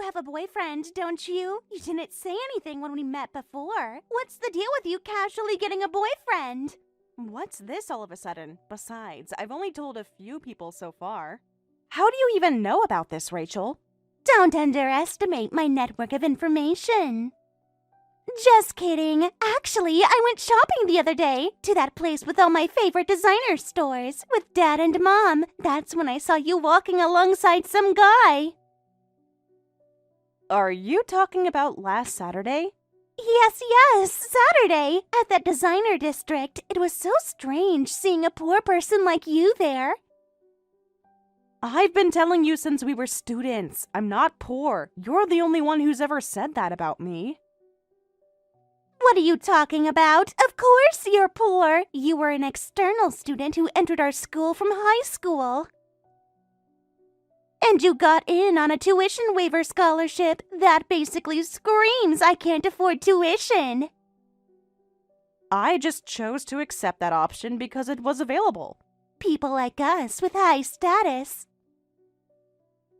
have a boyfriend, don't you? You didn't say anything when we met before. What's the deal with you casually getting a boyfriend? What's this all of a sudden? Besides, I've only told a few people so far. How do you even know about this, Rachel? Don't underestimate my network of information. Just kidding. Actually, I went shopping the other day to that place with all my favorite designer stores with Dad and Mom. That's when I saw you walking alongside some guy. Are you talking about last Saturday? Yes, Saturday, at that designer district. It was so strange seeing a poor person like you there. I've been telling you since we were students. I'm not poor. You're the only one who's ever said that about me. What are you talking about? Of course you're poor. You were an external student who entered our school from high school. And you got in on a tuition waiver scholarship. That basically screams I can't afford tuition. I just chose to accept that option because it was available. People like us with high status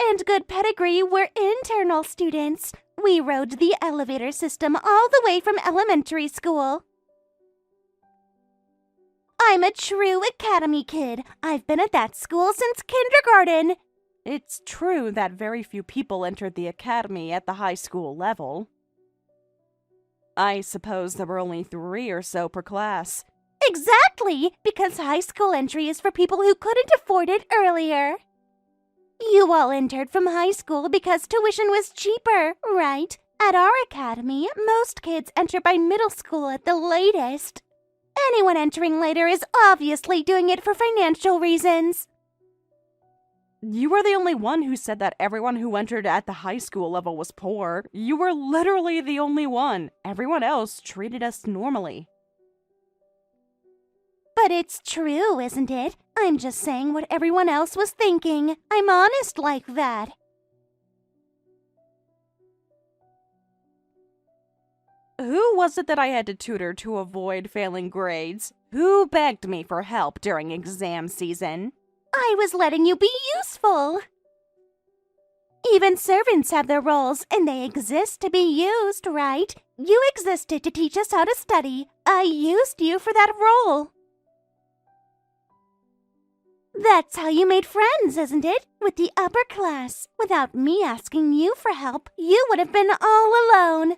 and good pedigree were internal students. We rode the elevator system all the way from elementary school. I'm a true academy kid. I've been at that school since kindergarten. It's true that very few people entered the academy at the high school level. I suppose there were only 3 or so per class. Exactly, because high school entry is for people who couldn't afford it earlier. You all entered from high school because tuition was cheaper, right? At our academy, most kids enter by middle school at the latest. Anyone entering later is obviously doing it for financial reasons. You were the only one who said that everyone who entered at the high school level was poor. You were literally the only one. Everyone else treated us normally. But it's true, isn't it? I'm just saying what everyone else was thinking. I'm honest like that. Who was it that I had to tutor to avoid failing grades? Who begged me for help during exam season? I was letting you be useful. Even servants have their roles, and they exist to be used, right? You existed to teach us how to study. I used you for that role. That's how you made friends, isn't it? With the upper class. Without me asking you for help, you would have been all alone.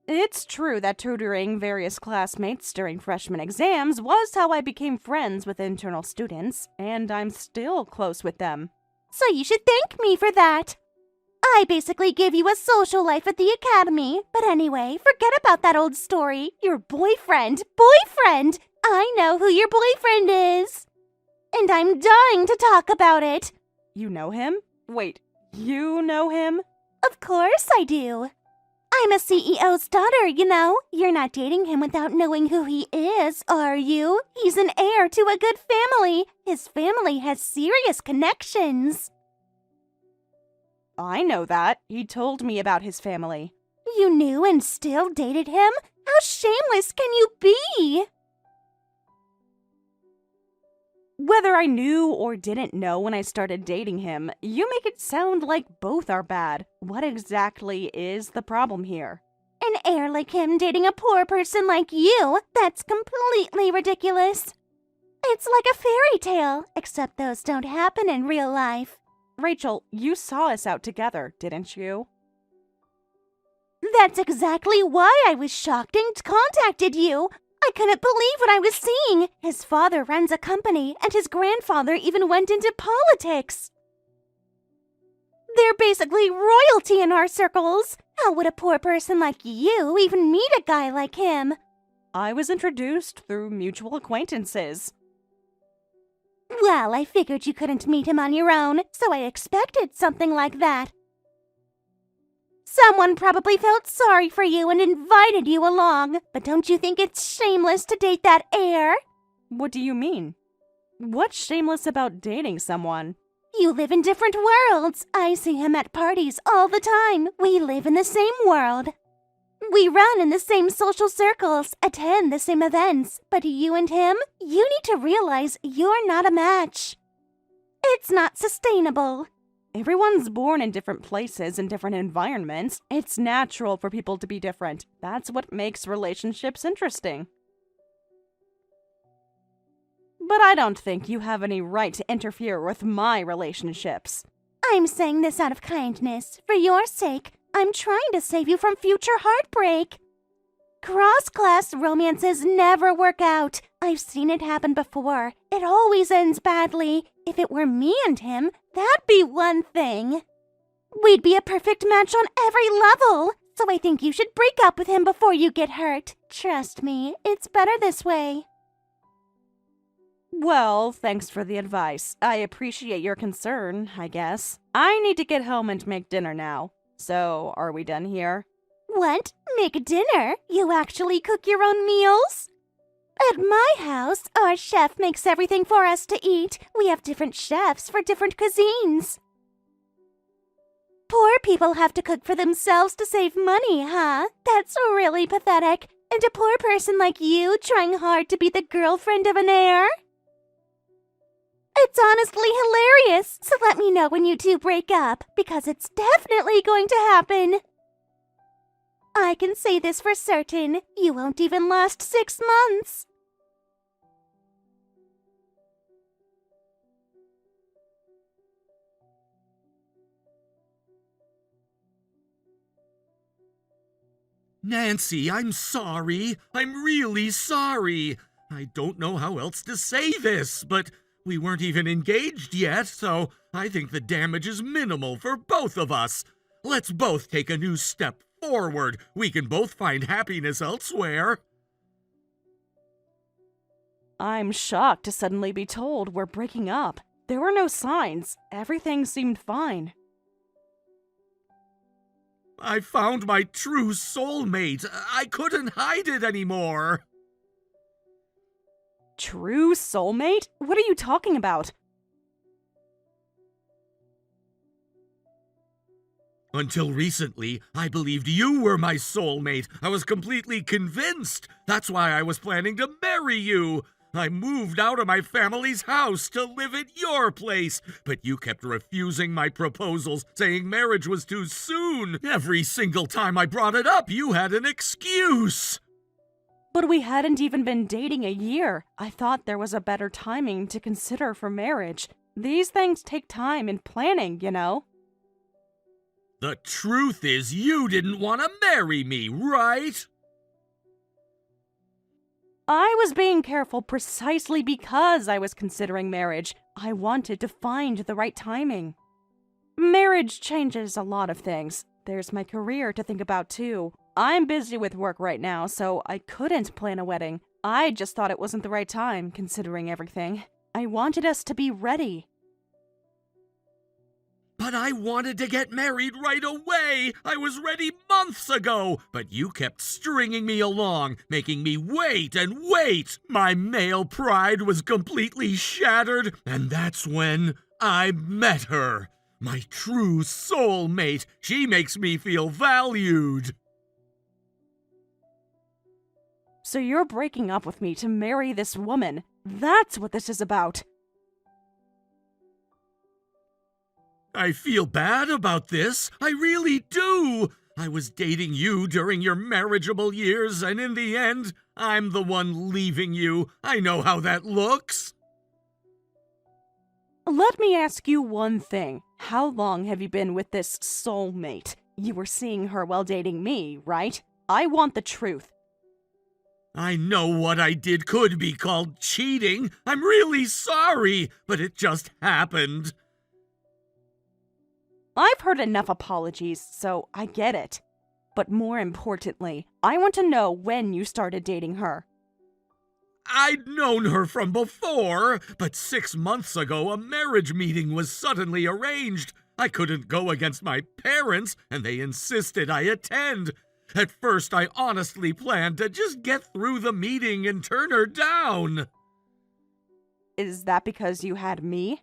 It's true that tutoring various classmates during freshman exams was how I became friends with internal students, and I'm still close with them. So you should thank me for that. I basically gave you a social life at the academy. But anyway, forget about that old story. Your boyfriend! I know who your boyfriend is. And I'm dying to talk about it. You know him? Wait, you know him? Of course I do. I'm a CEO's daughter, you know. You're not dating him without knowing who he is, are you? He's an heir to a good family. His family has serious connections. I know that. He told me about his family. You knew and still dated him? How shameless can you be? Whether I knew or didn't know when I started dating him, you make it sound like both are bad. What exactly is the problem here? An heir like him dating a poor person like you? That's completely ridiculous. It's like a fairy tale, except those don't happen in real life. Rachel, you saw us out together, didn't you? That's exactly why I was shocked and contacted you. I couldn't believe what I was seeing. His father runs a company, and his grandfather even went into politics. They're basically royalty in our circles. How would a poor person like you even meet a guy like him? I was introduced through mutual acquaintances. Well, I figured you couldn't meet him on your own, so I expected something like that. Someone probably felt sorry for you and invited you along. But don't you think it's shameless to date that heir? What do you mean? What's shameless about dating someone? You live in different worlds. I see him at parties all the time. We live in the same world. We run in the same social circles, attend the same events. But you and him, you need to realize you're not a match. It's not sustainable. Everyone's born in different places and different environments. It's natural for people to be different. That's what makes relationships interesting. But I don't think you have any right to interfere with my relationships. I'm saying this out of kindness. For your sake, I'm trying to save you from future heartbreak. Cross-class romances never work out. I've seen it happen before. It always ends badly. If it were me and him, that'd be one thing. We'd be a perfect match on every level. So I think you should break up with him before you get hurt. Trust me, it's better this way. Well, thanks for the advice. I appreciate your concern, I guess. I need to get home and make dinner now. So, are we done here? What? Make dinner? You actually cook your own meals? At my house, our chef makes everything for us to eat. We have different chefs for different cuisines. Poor people have to cook for themselves to save money, huh? That's really pathetic. And a poor person like you trying hard to be the girlfriend of an heir? It's honestly hilarious, so let me know when you two break up, because it's definitely going to happen. I can say this for certain, you won't even last 6 months. Nancy, I'm sorry. I'm really sorry. I don't know how else to say this, but we weren't even engaged yet, so I think the damage is minimal for both of us. Let's both take a new step forward. We can both find happiness elsewhere. I'm shocked to suddenly be told we're breaking up. There were no signs. Everything seemed fine. I found my true soulmate. I couldn't hide it anymore. True soulmate? What are you talking about? Until recently, I believed you were my soulmate. I was completely convinced. That's why I was planning to marry you. I moved out of my family's house to live at your place, but you kept refusing my proposals, saying marriage was too soon. Every single time I brought it up, you had an excuse. But we hadn't even been dating a year. I thought there was a better timing to consider for marriage. These things take time and planning, you know? The truth is you didn't want to marry me, right? I was being careful precisely because I was considering marriage. I wanted to find the right timing. Marriage changes a lot of things. There's my career to think about too. I'm busy with work right now, so I couldn't plan a wedding. I just thought it wasn't the right time, considering everything. I wanted us to be ready. But I wanted to get married right away. I was ready months ago, but you kept stringing me along, making me wait and wait. My male pride was completely shattered, and that's when I met her. My true soulmate. She makes me feel valued. So you're breaking up with me to marry this woman. That's what this is about. I feel bad about this. I really do. I was dating you during your marriageable years, and in the end, I'm the one leaving you. I know how that looks. Let me ask you one thing. How long have you been with this soulmate? You were seeing her while dating me, right? I want the truth. I know what I did could be called cheating. I'm really sorry, but it just happened. I've heard enough apologies, so I get it. But more importantly, I want to know when you started dating her. I'd known her from before, but 6 months ago a marriage meeting was suddenly arranged. I couldn't go against my parents, and they insisted I attend. At first, I honestly planned to just get through the meeting and turn her down. Is that because you had me?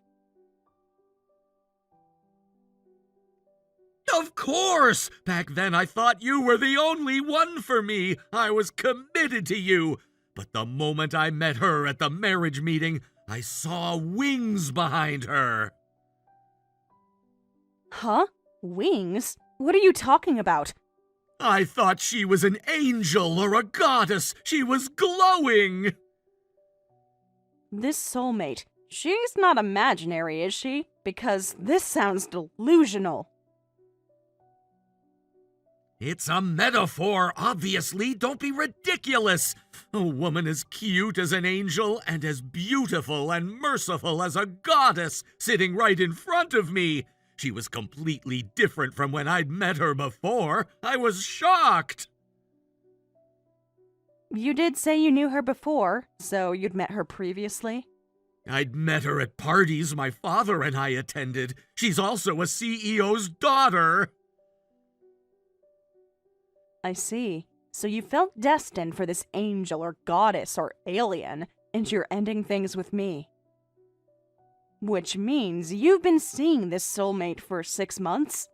Of course! Back then I thought you were the only one for me. I was committed to you. But the moment I met her at the marriage meeting, I saw wings behind her. Huh? Wings? What are you talking about? I thought she was an angel or a goddess. She was glowing. This soulmate, she's not imaginary, is she? Because this sounds delusional. It's a metaphor, obviously. Don't be ridiculous. A woman as cute as an angel and as beautiful and merciful as a goddess sitting right in front of me. She was completely different from when I'd met her before. I was shocked. You did say you knew her before, so you'd met her previously? I'd met her at parties my father and I attended. She's also a CEO's daughter. I see. So you felt destined for this angel or goddess or alien, and you're ending things with me. Which means you've been seeing this soulmate for 6 months?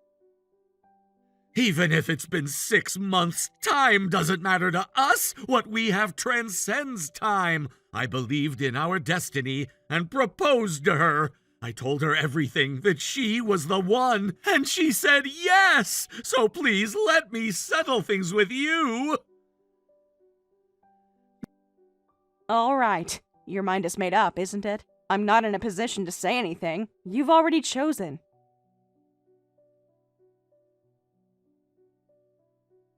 Even if it's been 6 months, time doesn't matter to us. What we have transcends time. I believed in our destiny and proposed to her. I told her everything, that she was the one, and she said yes! So please let me settle things with you! All right. Your mind is made up, isn't it? I'm not in a position to say anything. You've already chosen.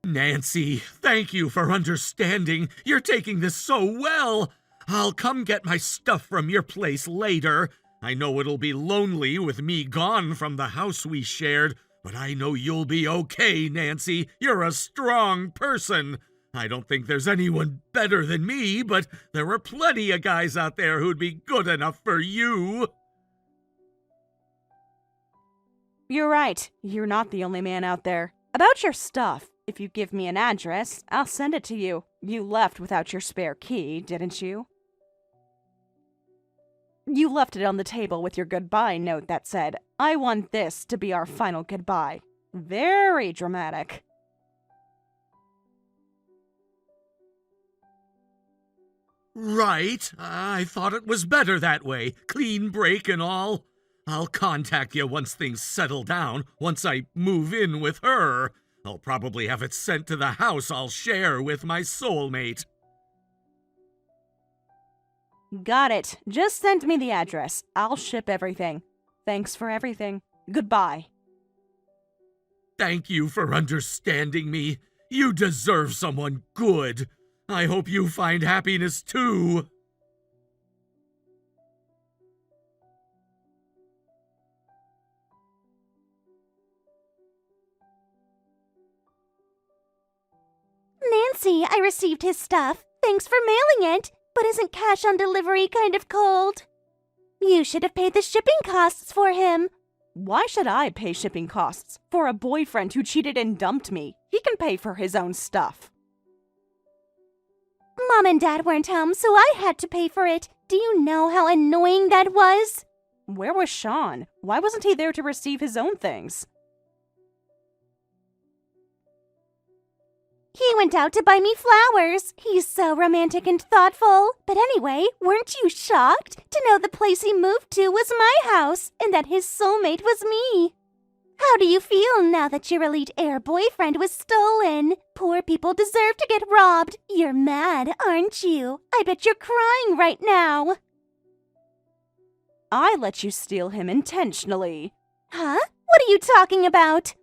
Nancy, thank you for understanding. You're taking this so well. I'll come get my stuff from your place later. I know it'll be lonely with me gone from the house we shared, but I know you'll be okay, Nancy. You're a strong person. I don't think there's anyone better than me, but there are plenty of guys out there who'd be good enough for you. You're right. You're not the only man out there. About your stuff, if you give me an address, I'll send it to you. You left without your spare key, didn't you? You left it on the table with your goodbye note that said, "I want this to be our final goodbye." Very dramatic. Right. I thought it was better that way. Clean break and all. I'll contact you once things settle down, once I move in with her. I'll probably have it sent to the house I'll share with my soulmate. Got it. Just send me the address. I'll ship everything. Thanks for everything. Goodbye. Thank you for understanding me. You deserve someone good. I hope you find happiness too. Nancy, I received his stuff. Thanks for mailing it. But isn't cash on delivery kind of cold? You should have paid the shipping costs for him. Why should I pay shipping costs for a boyfriend who cheated and dumped me? He can pay for his own stuff. Mom and Dad weren't home, so I had to pay for it. Do you know how annoying that was? Where was Shawn? Why wasn't he there to receive his own things? He went out to buy me flowers. He's so romantic and thoughtful. But anyway, weren't you shocked to know the place he moved to was my house and that his soulmate was me? How do you feel now that your elite heir boyfriend was stolen? Poor people deserve to get robbed. You're mad, aren't you? I bet you're crying right now. I let you steal him intentionally. Huh? What are you talking about?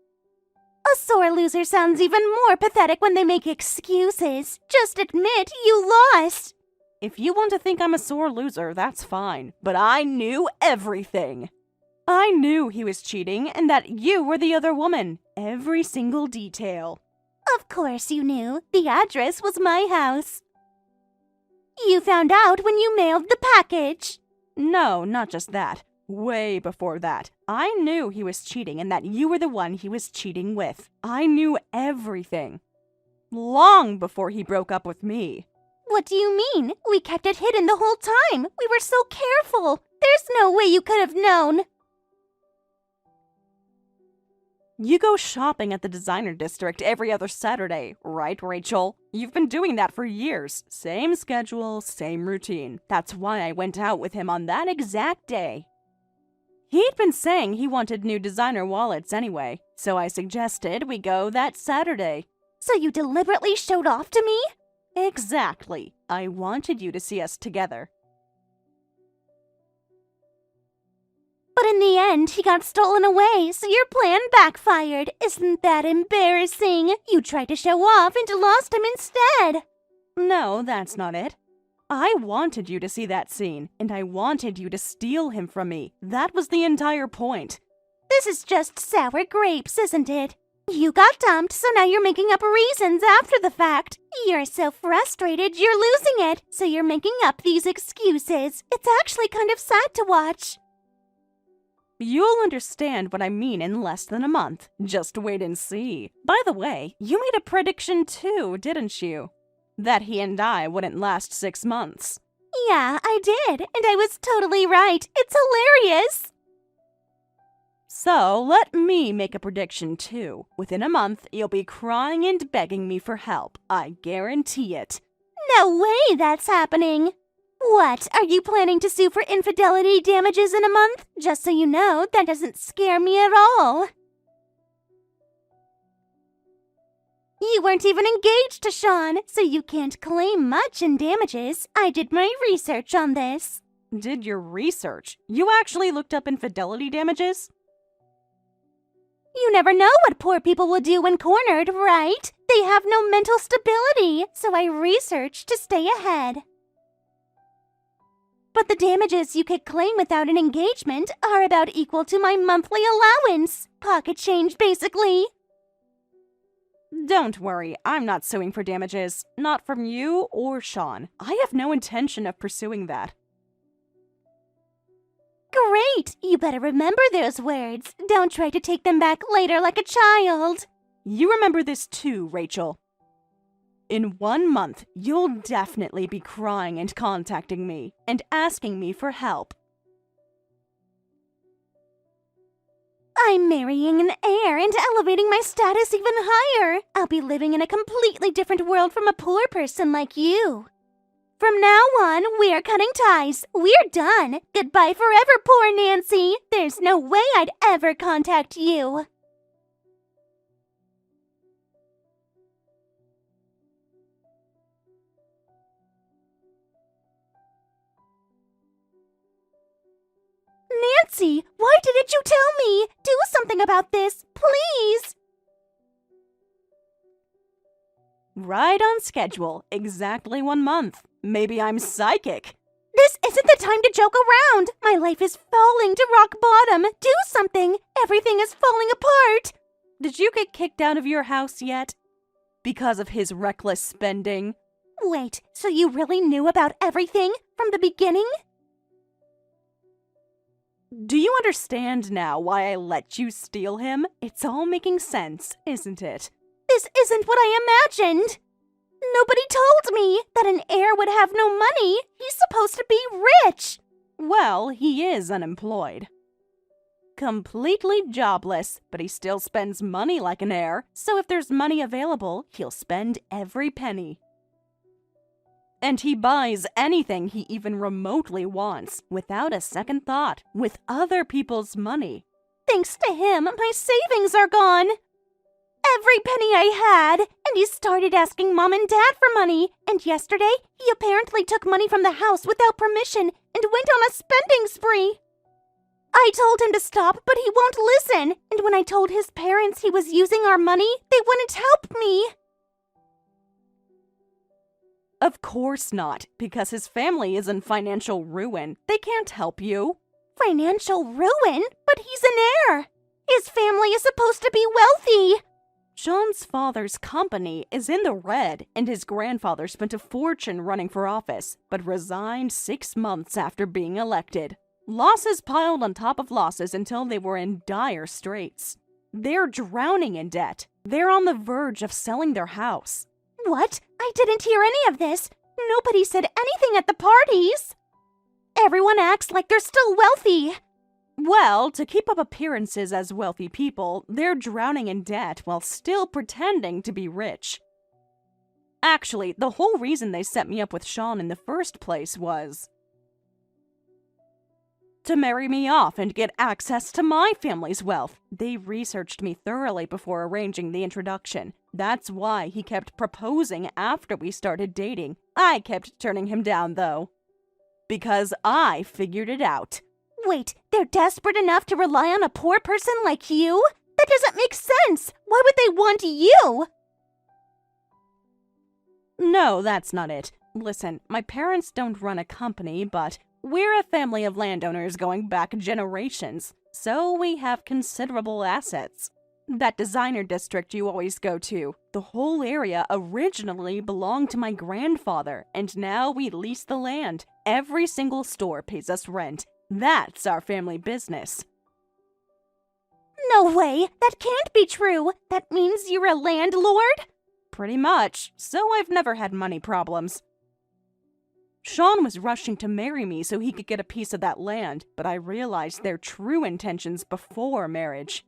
A sore loser sounds even more pathetic when they make excuses. Just admit you lost. If you want to think I'm a sore loser, that's fine. But I knew everything. I knew he was cheating and that you were the other woman. Every single detail. Of course you knew. The address was my house. You found out when you mailed the package. No, not just that. Way before that. I knew he was cheating and that you were the one he was cheating with. I knew everything. Long before he broke up with me. What do you mean? We kept it hidden the whole time. We were so careful. There's no way you could have known. You go shopping at the designer district every other Saturday, right, Rachel? You've been doing that for years. Same schedule, same routine. That's why I went out with him on that exact day. He'd been saying he wanted new designer wallets anyway, so I suggested we go that Saturday. So you deliberately showed off to me? Exactly. I wanted you to see us together. But in the end, he got stolen away, so your plan backfired. Isn't that embarrassing? You tried to show off and lost him instead. No, that's not it. I wanted you to see that scene, and I wanted you to steal him from me. That was the entire point. This is just sour grapes, isn't it? You got dumped, so now you're making up reasons after the fact. You're so frustrated, you're losing it, so you're making up these excuses. It's actually kind of sad to watch. You'll understand what I mean in less than a month. Just wait and see. By the way, you made a prediction too, didn't you? That he and I wouldn't last 6 months. Yeah, I did, and I was totally right. It's hilarious. So, let me make a prediction too. Within a month, you'll be crying and begging me for help. I guarantee it. No way that's happening. What, are you planning to sue for infidelity damages in a month? Just so you know, that doesn't scare me at all. You weren't even engaged to Shawn, so you can't claim much in damages. I did my research on this. Did your research? You actually looked up infidelity damages? You never know what poor people will do when cornered, right? They have no mental stability, so I researched to stay ahead. But the damages you could claim without an engagement are about equal to my monthly allowance. Pocket change, basically. Don't worry, I'm not suing for damages. Not from you or Shawn. I have no intention of pursuing that. Great! You better remember those words. Don't try to take them back later like a child. You remember this too, Rachel. In 1 month, you'll definitely be crying and contacting me and asking me for help. I'm marrying an heir and elevating my status even higher. I'll be living in a completely different world from a poor person like you. From now on, we're cutting ties. We're done. Goodbye forever, poor Nancy. There's no way I'd ever contact you. Nancy, why didn't you tell me? Do something about this, please. Right on schedule. Exactly 1 month. Maybe I'm psychic. This isn't the time to joke around. My life is falling to rock bottom. Do something. Everything is falling apart. Did you get kicked out of your house yet? Because of his reckless spending? Wait, so you really knew about everything from the beginning? Do you understand now why I let you steal him? It's all making sense, isn't it? This isn't what I imagined. Nobody told me that an heir would have no money. He's supposed to be rich. Well, he is unemployed. Completely jobless, but he still spends money like an heir, so if there's money available, he'll spend every penny. And he buys anything he even remotely wants, without a second thought, with other people's money. Thanks to him, my savings are gone. Every penny I had, and he started asking Mom and Dad for money. And yesterday, he apparently took money from the house without permission and went on a spending spree. I told him to stop, but he won't listen. And when I told his parents he was using our money, they wouldn't help me. Of course not, because his family is in financial ruin. They can't help you. Financial ruin? But he's an heir. His family is supposed to be wealthy. Shawn's father's company is in the red, and his grandfather spent a fortune running for office, but resigned 6 months after being elected. Losses piled on top of losses until they were in dire straits. They're drowning in debt. They're on the verge of selling their house. What? I didn't hear any of this. Nobody said anything at the parties. Everyone acts like they're still wealthy. Well, to keep up appearances as wealthy people, they're drowning in debt while still pretending to be rich. Actually, the whole reason they set me up with Shawn in the first place was to marry me off and get access to my family's wealth. They researched me thoroughly before arranging the introduction. That's why he kept proposing after we started dating. I kept turning him down, though. Because I figured it out. Wait, they're desperate enough to rely on a poor person like you? That doesn't make sense! Why would they want you? No, that's not it. Listen, my parents don't run a company, but we're a family of landowners going back generations, so we have considerable assets. That designer district you always go to, the whole area originally belonged to my grandfather, and now we lease the land. Every single store pays us rent. That's our family business. No way! That can't be true! That means you're a landlord? Pretty much, so I've never had money problems. Shawn was rushing to marry me so he could get a piece of that land, but I realized their true intentions before marriage.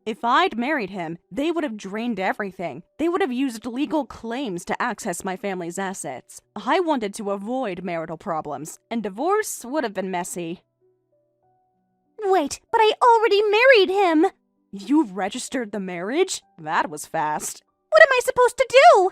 If I'd married him, they would have drained everything. They would have used legal claims to access my family's assets. I wanted to avoid marital problems, and divorce would have been messy. Wait, but I already married him! You registered the marriage? That was fast. What am I supposed to do?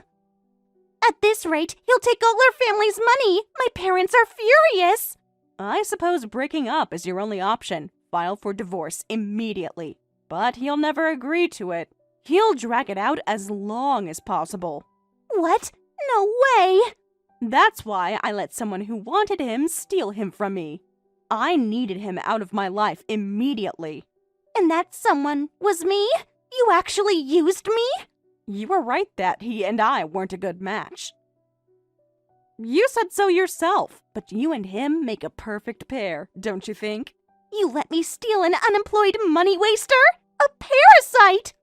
At this rate, he'll take all our family's money. My parents are furious. I suppose breaking up is your only option. File for divorce immediately. But he'll never agree to it. He'll drag it out as long as possible. What? No way! That's why I let someone who wanted him steal him from me. I needed him out of my life immediately. And that someone was me? You actually used me? You were right that he and I weren't a good match. You said so yourself, but you and him make a perfect pair, don't you think? You let me steal an unemployed money waster? A parasite!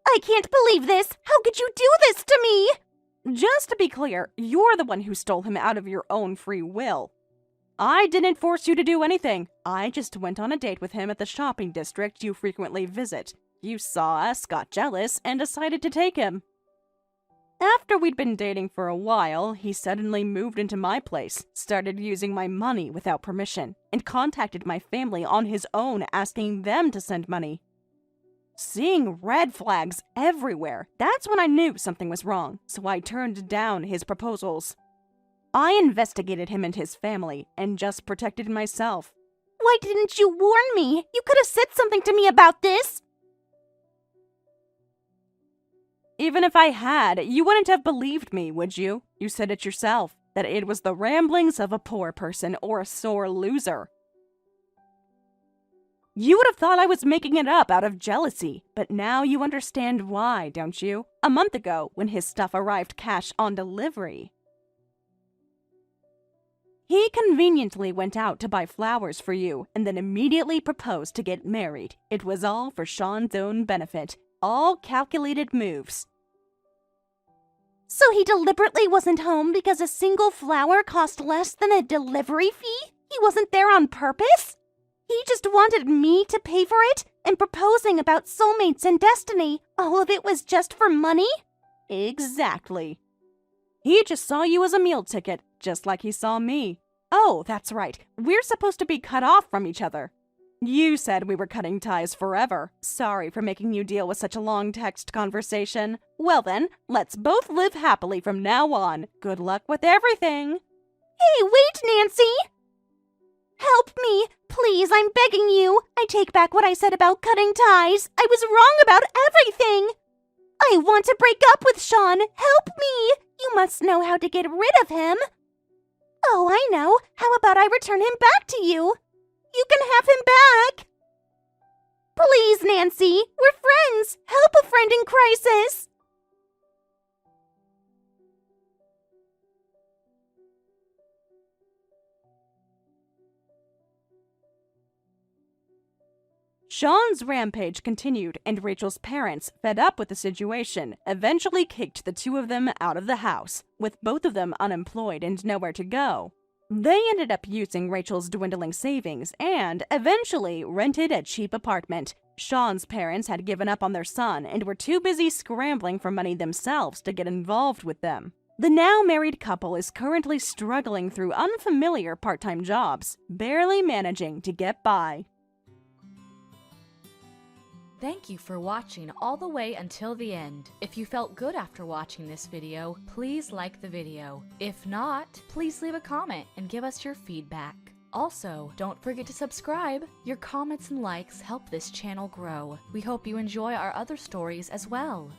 I can't believe this! How could you do this to me? Just to be clear, you're the one who stole him out of your own free will. I didn't force you to do anything. I just went on a date with him at the shopping district you frequently visit. You saw us, got jealous, and decided to take him. After we'd been dating for a while, he suddenly moved into my place, started using my money without permission, and contacted my family on his own, asking them to send money. Seeing red flags everywhere, that's when I knew something was wrong, so I turned down his proposals. I investigated him and his family, and just protected myself. Why didn't you warn me? You could have said something to me about this! Even if I had, you wouldn't have believed me, would you? You said it yourself, that it was the ramblings of a poor person or a sore loser. You would have thought I was making it up out of jealousy, but now you understand why, don't you? A month ago, when his stuff arrived cash on delivery. He conveniently went out to buy flowers for you, and then immediately proposed to get married. It was all for Shawn's own benefit. All calculated moves. So he deliberately wasn't home because a single flower cost less than a delivery fee? He wasn't there on purpose? He just wanted me to pay for it? And proposing about soulmates and destiny, all of it was just for money? Exactly. He just saw you as a meal ticket, just like he saw me. Oh, that's right. We're supposed to be cut off from each other. You said we were cutting ties forever. Sorry for making you deal with such a long text conversation. Well then, let's both live happily from now on. Good luck with everything. Hey, wait, Nancy! Help me! Please, I'm begging you! I take back what I said about cutting ties. I was wrong about everything! I want to break up with Shawn! Help me! You must know how to get rid of him! Oh, I know! How about I return him back to you? You can have him back! Please, Nancy! We're friends! Help a friend in crisis! Shawn's rampage continued, and Rachel's parents, fed up with the situation, eventually kicked the two of them out of the house, with both of them unemployed and nowhere to go. They ended up using Rachel's dwindling savings and, eventually, rented a cheap apartment. Shawn's parents had given up on their son and were too busy scrambling for money themselves to get involved with them. The now married couple is currently struggling through unfamiliar part-time jobs, barely managing to get by. Thank you for watching all the way until the end. If you felt good after watching this video, please like the video. If not, please leave a comment and give us your feedback. Also, don't forget to subscribe. Your comments and likes help this channel grow. We hope you enjoy our other stories as well.